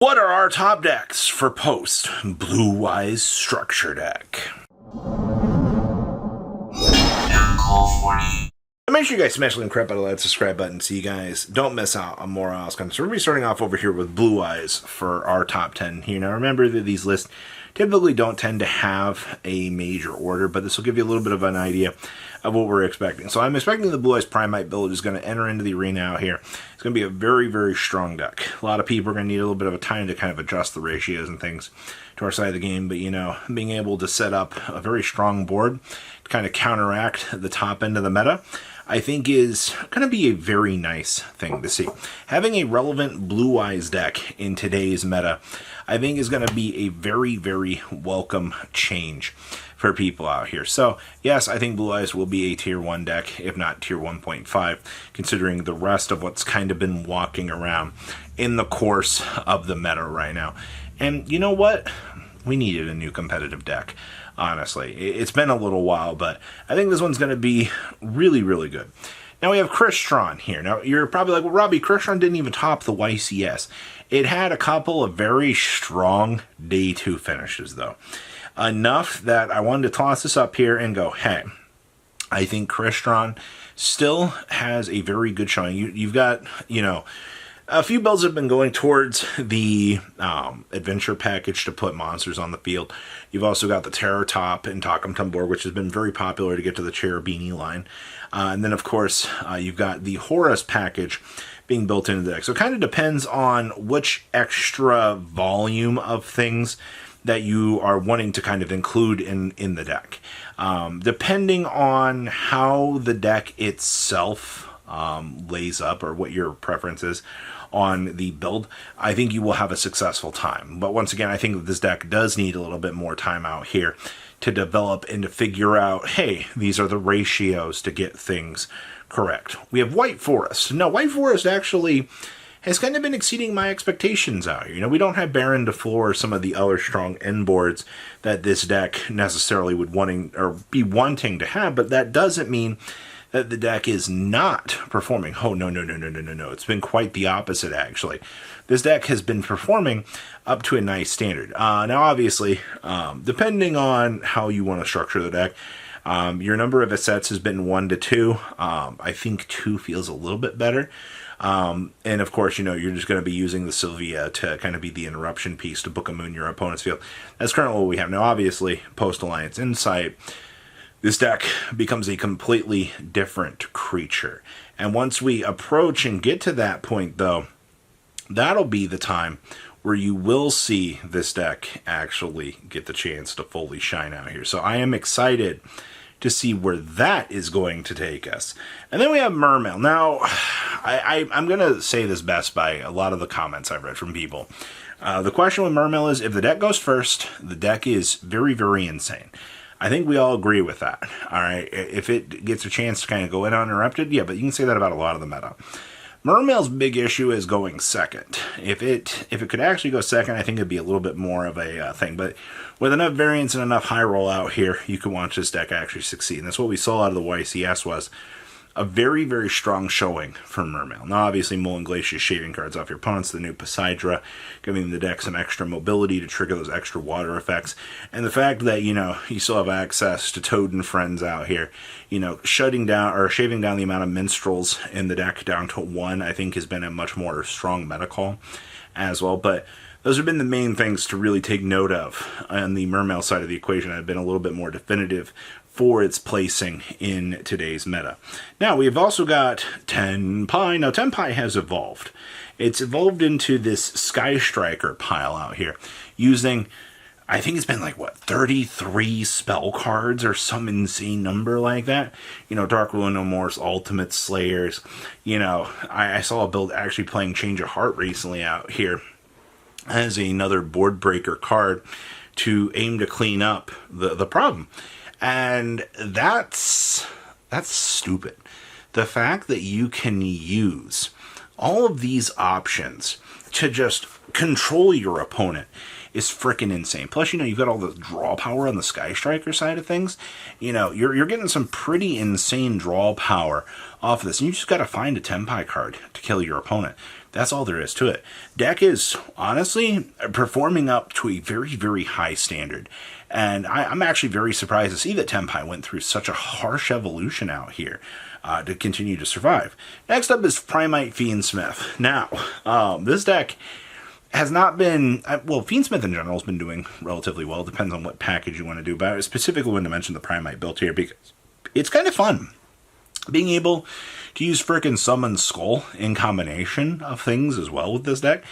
What are our top decks for post Blue Eyes Structure Deck? Make sure you guys smash the link crap out of that subscribe button so you guys don't miss out on more else content. So we're going to be starting off over here with Blue Eyes for our top 10 here. Now remember that these lists typically don't tend to have a major order, but this will give you a little bit of an idea of what we're expecting. So I'm expecting the Blue Eyes Primite build is going to enter into the arena out here. It's going to be a very, very strong deck. A lot of people are going to need a little bit of a time to kind of adjust the ratios and things to our side of the game, but you know, being able to set up a very strong board to kind of counteract the top end of the meta, I think is going to be a very nice thing to see. Having a relevant Blue Eyes deck in today's meta, I think is going to be a very, very welcome change for people out here. So, yes, I think Blue Eyes will be a Tier 1 deck, if not Tier 1.5, considering the rest of what's kind of been walking around in the course of the meta right now. And you know what? We needed a new competitive deck. Honestly, it's been a little while, but I think this one's going to be really, really good. Now we have Crystron here. Now you're probably like, well, Robbie, Crystron didn't even top the YCS. It had a couple of very strong Day 2 finishes, though. Enough that I wanted to toss this up here and go, hey, I think Crystron still has a very good showing. You've got, you know, a few builds have been going towards the adventure package to put monsters on the field. You've also got the Terror Top and Talcum board, which has been very popular to get to the Cherubini line. And then, of course, you've got the Horus package being built into the deck. So it kind of depends on which extra volume of things that you are wanting to kind of include in the deck. Depending on how the deck itself lays up or what your preference is on the build, I think you will have a successful time. But once again, I think that this deck does need a little bit more time out here to develop and to figure out, hey, these are the ratios to get things correct. We have White Forest. Now, White Forest actually has kind of been exceeding my expectations out here. You know, we don't have Baron to floor some of the other strong end boards that this deck necessarily would be wanting to have, but that doesn't mean that the deck is not performing. Oh, no. It's been quite the opposite, actually. This deck has been performing up to a nice standard. Now, obviously, depending on how you want to structure the deck, your number of assets has been 1 to 2. I think 2 feels a little bit better. And of course, you know, you're just going to be using the Sylvia to kind of be the interruption piece to book a moon your opponent's field. That's currently what we have. Now, obviously, post-Alliance Insight, this deck becomes a completely different creature. And once we approach and get to that point, though, that'll be the time where you will see this deck actually get the chance to fully shine out here. So I am excited to see where that is going to take us. And then we have Mermail. Now, I'm going to say this best by a lot of the comments I've read from people. The question with Mermail is, if the deck goes first, the deck is very, very insane. I think we all agree with that, all right? If it gets a chance to kind of go in uninterrupted, yeah, but you can say that about a lot of the meta. Mermail's big issue is going second. If it could actually go second, I think it'd be a little bit more of a thing. But with enough variance and enough high roll out here, you can watch this deck actually succeed. And that's what we saw out of the YCS was a very, very strong showing from Mermail. Now, obviously, Mullen Glacier is shaving cards off your opponents, the new Poseidra, giving the deck some extra mobility to trigger those extra water effects. And the fact that, you know, you still have access to Toad and friends out here, you know, shutting down or shaving down the amount of minstrels in the deck down to 1, I think has been a much more strong meta call as well. But those have been the main things to really take note of on the Mermail side of the equation. I've been a little bit more definitive for its placing in today's meta. Now, we've also got Tenpai. Now, Tenpai has evolved. It's evolved into this Sky Striker pile out here, using, I think it's been like, what, 33 spell cards or some insane number like that? You know, Dark Will No More's Ultimate Slayers. You know, I saw a build actually playing Change of Heart recently out here as another board breaker card to aim to clean up the problem. And that's stupid. The fact that you can use all of these options to just control your opponent is freaking insane. Plus, you know, you've got all the draw power on the Sky Striker side of things. You know, you're getting some pretty insane draw power off of this. And you just got to find a Tenpai card to kill your opponent. That's all there is to it. Deck is honestly performing up to a very, very high standard. And I'm actually very surprised to see that Tenpai went through such a harsh evolution out here to continue to survive. Next up is Primite Fiendsmith. Now, this deck has not been, well, Fiendsmith in general has been doing relatively well. Depends on what package you want to do, but I specifically want to mention the Primite build here because it's kind of fun. Being able to use frickin' Summon Skull in combination of things as well with this deck,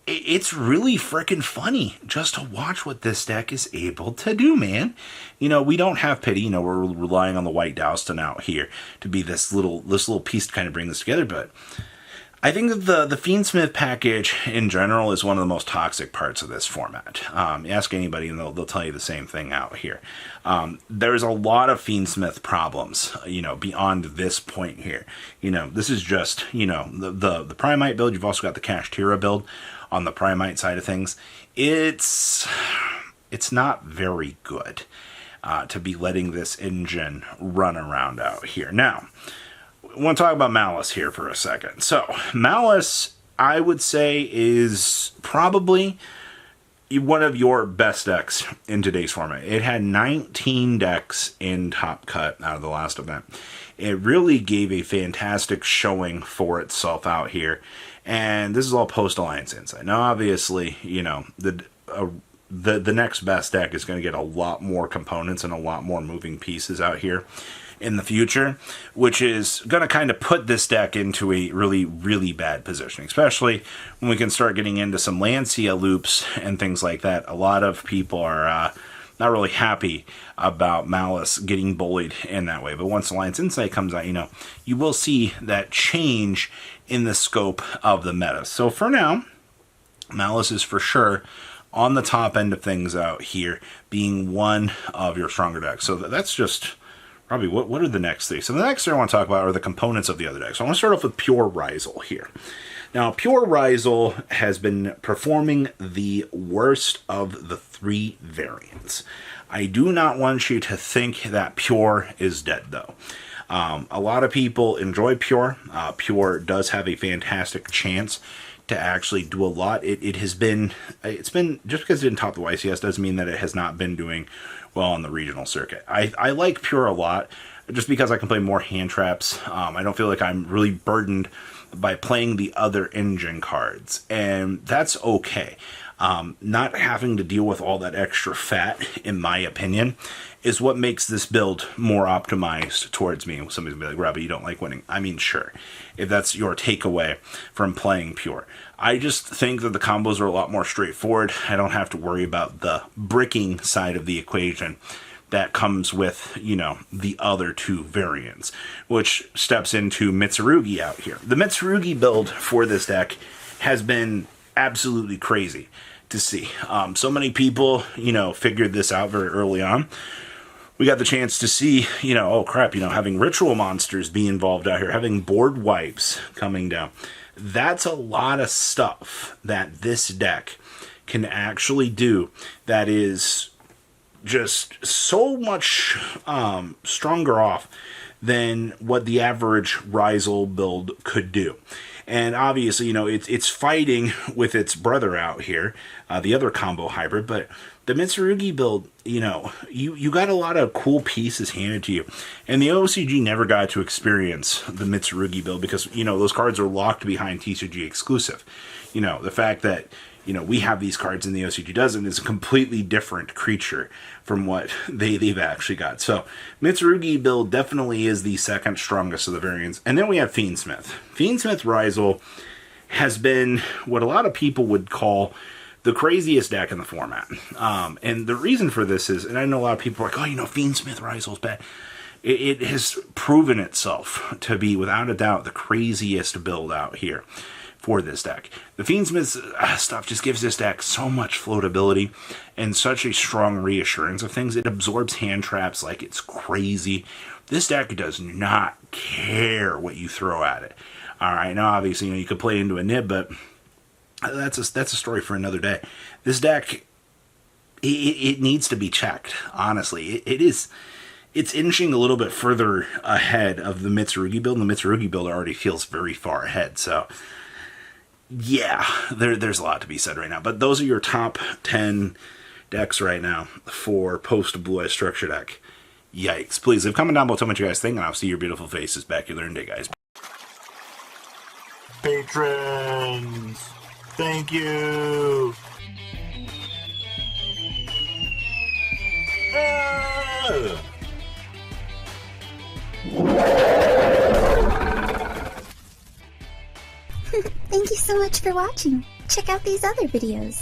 it's really frickin' funny just to watch what this deck is able to do, man. You know, we don't have pity. You know, we're relying on the White Dowston out here to be this little piece to kind of bring this together, but I think that the Fiendsmith package in general is one of the most toxic parts of this format. Ask anybody and they'll tell you the same thing out here. There's a lot of Fiendsmith problems, you know, beyond this point here. You know, this is just, you know, the Primite build. You've also got the Kashtira build on the Primite side of things. It's not very good to be letting this engine run around out here. Now, I want to talk about Maliss here for a second. So, Maliss, I would say, is probably one of your best decks in today's format. It had 19 decks in Top Cut out of the last event. It really gave a fantastic showing for itself out here. And this is all post-Alliance Insight. Now, obviously, you know, the next best deck is going to get a lot more components and a lot more moving pieces out here in the future, which is going to kind of put this deck into a really, really bad position, especially when we can start getting into some Lancia loops and things like that. A lot of people are not really happy about Maliss getting bullied in that way, but once Alliance Insight comes out, you know, you will see that change in the scope of the meta. So for now, Maliss is for sure on the top end of things out here, being one of your stronger decks. So that's just probably what are the next three. So the next thing I want to talk about are the components of the other decks. So I want to start off with Pure Ryzeal here. Now, Pure Ryzeal has been performing the worst of the three variants. I do not want you to think that Pure is dead, though. A lot of people enjoy Pure. Pure does have a fantastic chance to actually do a lot. It's been just because it didn't top the YCS doesn't mean that it has not been doing well on the regional circuit. I like Pure a lot just because I can play more hand traps. I don't feel like I'm really burdened by playing the other engine cards, and that's okay. Not having to deal with all that extra fat, in my opinion, is what makes this build more optimized towards me. Somebody's gonna be like, Robbie, you don't like winning. I mean, sure, if that's your takeaway from playing Pure. I just think that the combos are a lot more straightforward. I don't have to worry about the bricking side of the equation that comes with, you know, the other two variants, which steps into Mitsurugi out here. The Mitsurugi build for this deck has been absolutely crazy to see. So many people, you know, figured this out very early on. We got the chance to see, you know, oh crap, you know, having ritual monsters be involved out here, having board wipes coming down. That's a lot of stuff that this deck can actually do that is just so much stronger off than what the average Ryzeal build could do. And obviously, you know, it's fighting with its brother out here, the other combo hybrid, but the Mitsurugi build, you know, you got a lot of cool pieces handed to you. And the OCG never got to experience the Mitsurugi build because, you know, those cards are locked behind TCG exclusive. You know, the fact that, you know, we have these cards and the OCG doesn't is a completely different creature from what they've actually got. So Mitsurugi build definitely is the second strongest of the variants. And then we have Fiendsmith. Fiendsmith Ryzeal has been what a lot of people would call the craziest deck in the format. And the reason for this is, and I know a lot of people are like, oh, you know, Fiendsmith Ryzeal's bad. It has proven itself to be, without a doubt, the craziest build out here for this deck. The Fiendsmith stuff just gives this deck so much floatability and such a strong reassurance of things. It absorbs hand traps like it's crazy. This deck does not care what you throw at it. All right, now obviously, you know, you could play into a nib, but that's a story for another day. This deck, it needs to be checked, honestly. It's inching a little bit further ahead of the Mitsurugi build, and the Mitsurugi build already feels very far ahead. So yeah, there's a lot to be said right now. But those are your top 10 decks right now for post-Blue Eyes Structure deck. Yikes. Please leave a comment down below, tell me what you guys think, and I'll see your beautiful faces back here in day, guys. Patrons! Thank you! Thank you so much for watching. Check out these other videos.